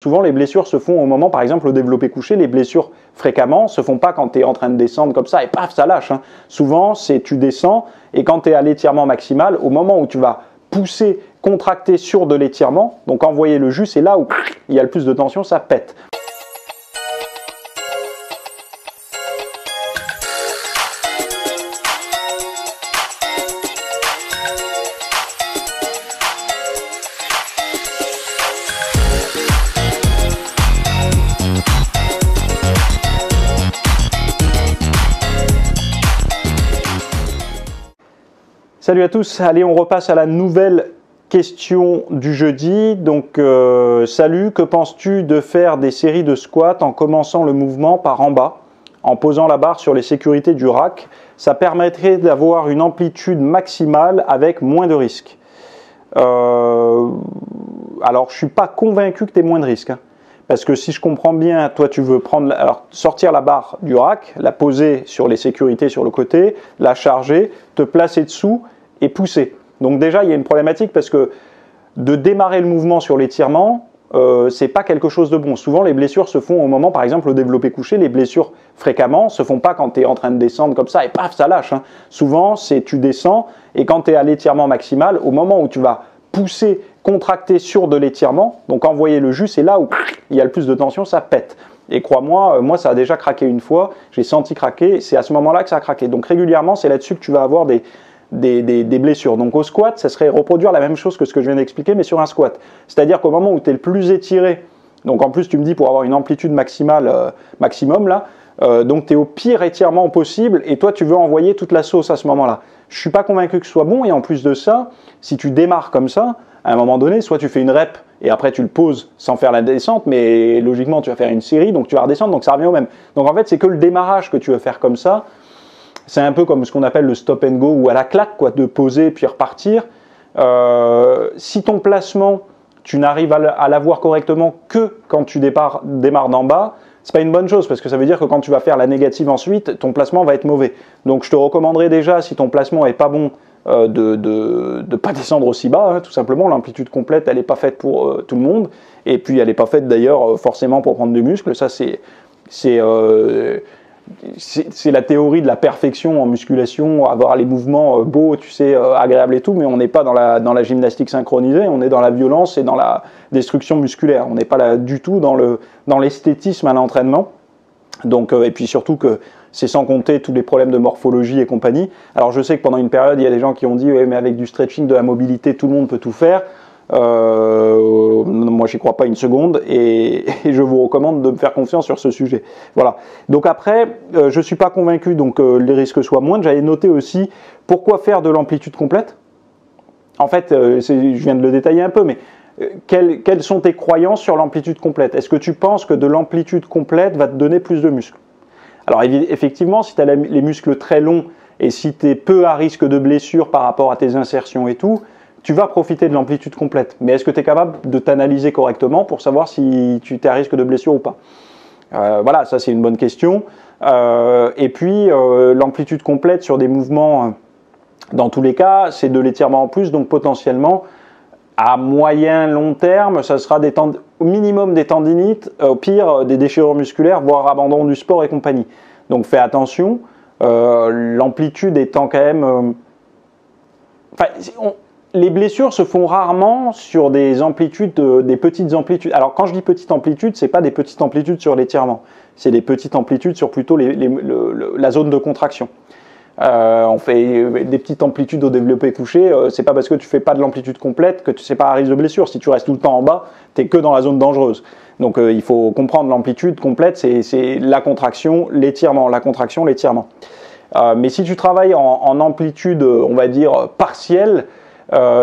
Souvent, les blessures se font au moment, par exemple, au développé couché, les blessures fréquemment se font pas quand tu es en train de descendre comme ça et paf, ça lâche. Hein. Souvent, c'est tu descends et quand tu es à l'étirement maximal, au moment où tu vas pousser, contracter sur de l'étirement, donc envoyer le jus, c'est là où il y a le plus de tension, ça pète. Salut à tous, allez on repasse à la nouvelle question du jeudi. Donc salut, que penses-tu de faire des séries de squats en commençant le mouvement par en bas, en posant la barre sur les sécurités du rack? Ça permettrait d'avoir une amplitude maximale avec moins de risques. Alors je suis pas convaincu que tu aies moins de risques. Hein. Parce que si je comprends bien, toi tu veux sortir la barre du rack, la poser sur les sécurités sur le côté, la charger, te placer dessous et pousser. Donc déjà il y a une problématique parce que de démarrer le mouvement sur l'étirement, c'est pas quelque chose de bon. Souvent les blessures se font au moment, par exemple au développé couché, les blessures fréquemment se font pas quand tu es en train de descendre comme ça et paf ça lâche. Hein. Souvent c'est tu descends et quand tu es à l'étirement maximal, au moment où tu vas pousser, contracter sur de l'étirement, donc envoyer le jus, c'est là où il y a le plus de tension, ça pète. Et crois-moi, moi ça a déjà craqué une fois, j'ai senti craquer, c'est à ce moment-là que ça a craqué. Donc régulièrement, c'est là-dessus que tu vas avoir des blessures. Donc au squat, ça serait reproduire la même chose que ce que je viens d'expliquer, mais sur un squat. C'est-à-dire qu'au moment où tu es le plus étiré, donc en plus tu me dis pour avoir une amplitude maximale, maximum là, donc tu es au pire étirement possible et toi tu veux envoyer toute la sauce à ce moment-là. Je ne suis pas convaincu que ce soit bon et en plus de ça, si tu démarres comme ça, à un moment donné, soit tu fais une rep et après tu le poses sans faire la descente, mais logiquement tu vas faire une série, donc tu vas redescendre, donc ça revient au même. Donc en fait c'est que le démarrage que tu veux faire comme ça, c'est un peu comme ce qu'on appelle le stop and go ou à la claque, quoi, de poser puis repartir. Si ton placement, tu n'arrives à l'avoir correctement que quand tu démarres d'en bas, c'est pas une bonne chose parce que ça veut dire que quand tu vas faire la négative ensuite, ton placement va être mauvais. Donc je te recommanderais déjà, si ton placement est pas bon, de pas descendre aussi bas, hein, tout simplement. L'amplitude complète, elle n'est pas faite pour tout le monde. Et puis elle n'est pas faite d'ailleurs forcément pour prendre du muscle. Ça c'est la théorie de la perfection en musculation, avoir les mouvements beaux, tu sais, agréables et tout, mais on n'est pas dans la gymnastique synchronisée, on est dans la violence et dans la destruction musculaire. On n'est pas là du tout dans l'esthétisme à l'entraînement. Donc, et puis surtout que c'est sans compter tous les problèmes de morphologie et compagnie. Alors je sais que pendant une période, il y a des gens qui ont dit ouais, mais avec du stretching, de la mobilité, tout le monde peut tout faire. Moi j'y crois pas une seconde et je vous recommande de me faire confiance sur ce sujet. Voilà. Donc après, je suis pas convaincu donc les risques soient moindres. J'avais noté aussi pourquoi faire de l'amplitude complète. En fait, je viens de le détailler un peu, mais quelles sont tes croyances sur l'amplitude complète? Est-ce que tu penses que de l'amplitude complète va te donner plus de muscles? Alors effectivement, si tu as les muscles très longs et si tu es peu à risque de blessure par rapport à tes insertions et tout, tu vas profiter de l'amplitude complète. Mais est-ce que tu es capable de t'analyser correctement pour savoir si tu es à risque de blessure ou pas? Voilà, ça c'est une bonne question. Et puis, l'amplitude complète sur des mouvements, dans tous les cas, c'est de l'étirement en plus, donc potentiellement, à moyen, long terme, ça sera au minimum des tendinites, au pire des déchirures musculaires, voire abandon du sport et compagnie. Donc fais attention, l'amplitude étant quand même... les blessures se font rarement sur des amplitudes, des petites amplitudes. Alors quand je dis petite amplitude, c'est pas des petites amplitudes sur l'étirement, c'est des petites amplitudes sur plutôt la zone de contraction. On fait des petites amplitudes au développé couché, c'est pas parce que tu fais pas de l'amplitude complète que tu sais pas à risque de blessure. Si tu restes tout le temps en bas, tu es que dans la zone dangereuse. Donc il faut comprendre l'amplitude complète, c'est la contraction, l'étirement, la contraction, l'étirement. Mais si tu travailles en amplitude, on va dire partielle,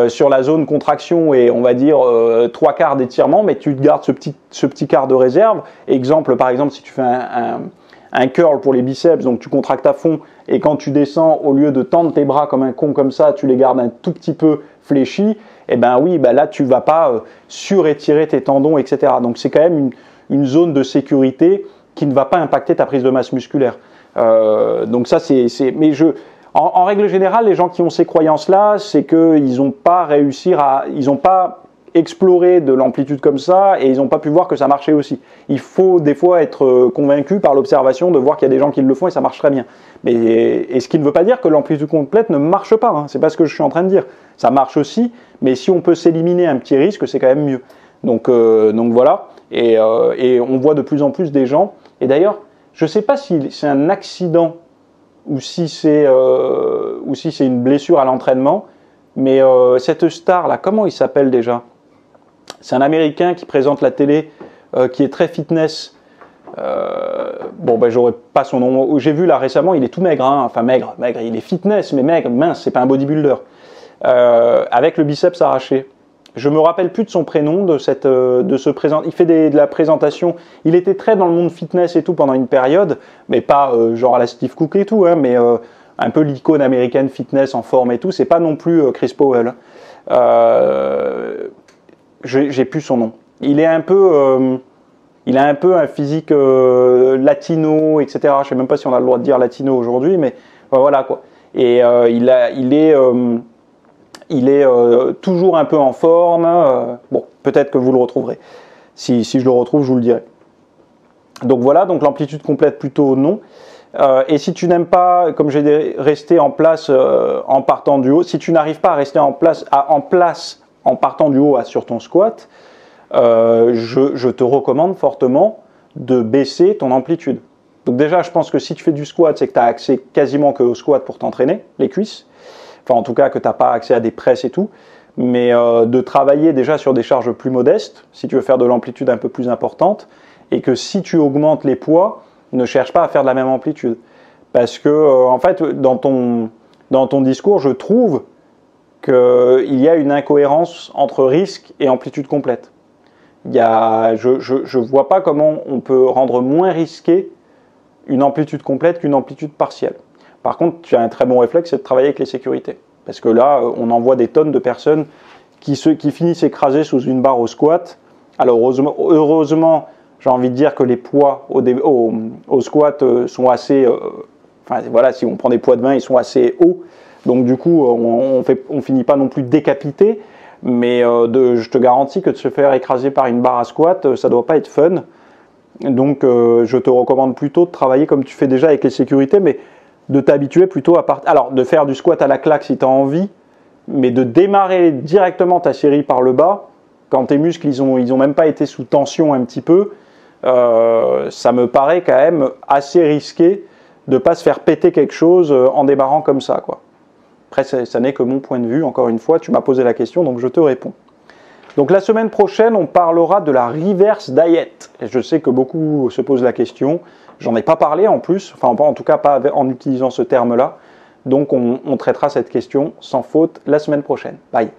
sur la zone contraction et on va dire 3/4 d'étirement, mais tu te gardes ce petit quart de réserve. Exemple, par exemple, si tu fais un curl pour les biceps, donc tu contractes à fond et quand tu descends, au lieu de tendre tes bras comme un con comme ça, tu les gardes un tout petit peu fléchis, et ben oui, ben là tu vas pas surétirer tes tendons, etc. Donc c'est quand même une zone de sécurité qui ne va pas impacter ta prise de masse musculaire. Donc ça mais en règle générale, les gens qui ont ces croyances-là, c'est qu'ils n'ont pas réussi ils n'ont pas exploré de l'amplitude comme ça et ils n'ont pas pu voir que ça marchait aussi. Il faut des fois être convaincu par l'observation de voir qu'il y a des gens qui le font et ça marche très bien. Et ce qui ne veut pas dire que l'amplitude complète ne marche pas, hein. C'est pas ce que je suis en train de dire. Ça marche aussi, mais si on peut s'éliminer un petit risque, c'est quand même mieux. Donc voilà, et on voit de plus en plus des gens. Et d'ailleurs, je ne sais pas si c'est un accident ou si c'est une blessure à l'entraînement, mais cette star-là, comment il s'appelle déjà? C'est un Américain qui présente la télé, qui est très fitness. Bon, ben, j'aurais pas son nom. J'ai vu là récemment, il est tout maigre, hein. Enfin maigre, il est fitness, mais maigre, mince, c'est pas un bodybuilder. Avec le biceps arraché. Je me rappelle plus de son prénom, de ce présent. Il fait de la présentation. Il était très dans le monde fitness et tout pendant une période, mais pas genre à la Steve Cook et tout, hein, mais un peu l'icône américaine fitness en forme et tout. C'est pas non plus Chris Powell. J'ai plus son nom. Il a un peu un physique latino, etc. Je sais même pas si on a le droit de dire latino aujourd'hui, mais voilà quoi. Et il est toujours un peu en forme. Bon, peut-être que vous le retrouverez. Si je le retrouve, je vous le dirai. Donc voilà, donc l'amplitude complète plutôt non. Et si tu n'aimes pas, comme j'ai dit, rester en place en partant du haut, si tu n'arrives pas à rester en place en partant du haut sur ton squat, je te recommande fortement de baisser ton amplitude. Donc déjà, je pense que si tu fais du squat, c'est que tu as accès quasiment que au squat pour t'entraîner, les cuisses. Enfin, en tout cas, que tu n'as pas accès à des presses et tout. Mais de travailler déjà sur des charges plus modestes, si tu veux faire de l'amplitude un peu plus importante. Et que si tu augmentes les poids, ne cherche pas à faire de la même amplitude. Parce que, en fait, dans ton discours, je trouve qu'il y a une incohérence entre risque et amplitude complète. Je ne vois pas comment on peut rendre moins risqué une amplitude complète qu'une amplitude partielle. Par contre, tu as un très bon réflexe, c'est de travailler avec les sécurités. Parce que là, on en voit des tonnes de personnes qui finissent écrasées sous une barre au squat. Alors heureusement, j'ai envie de dire que les poids au squat sont assez... enfin voilà, si on prend des poids de main, ils sont assez hauts. Donc du coup, on finit pas non plus décapité. Mais je te garantis que de se faire écraser par une barre à squat, ça doit pas être fun. Donc je te recommande plutôt de travailler comme tu fais déjà avec les sécurités, mais de t'habituer plutôt alors de faire du squat à la claque si tu as envie, mais de démarrer directement ta série par le bas, quand tes muscles ils ont même pas été sous tension un petit peu, ça me paraît quand même assez risqué de pas se faire péter quelque chose en démarrant comme ça, quoi. Après, ça n'est que mon point de vue, encore une fois, tu m'as posé la question, donc je te réponds. Donc la semaine prochaine, on parlera de la reverse diet. Et je sais que beaucoup se posent la question. J'en ai pas parlé en plus, enfin en tout cas pas en utilisant ce terme-là. Donc on traitera cette question sans faute la semaine prochaine. Bye.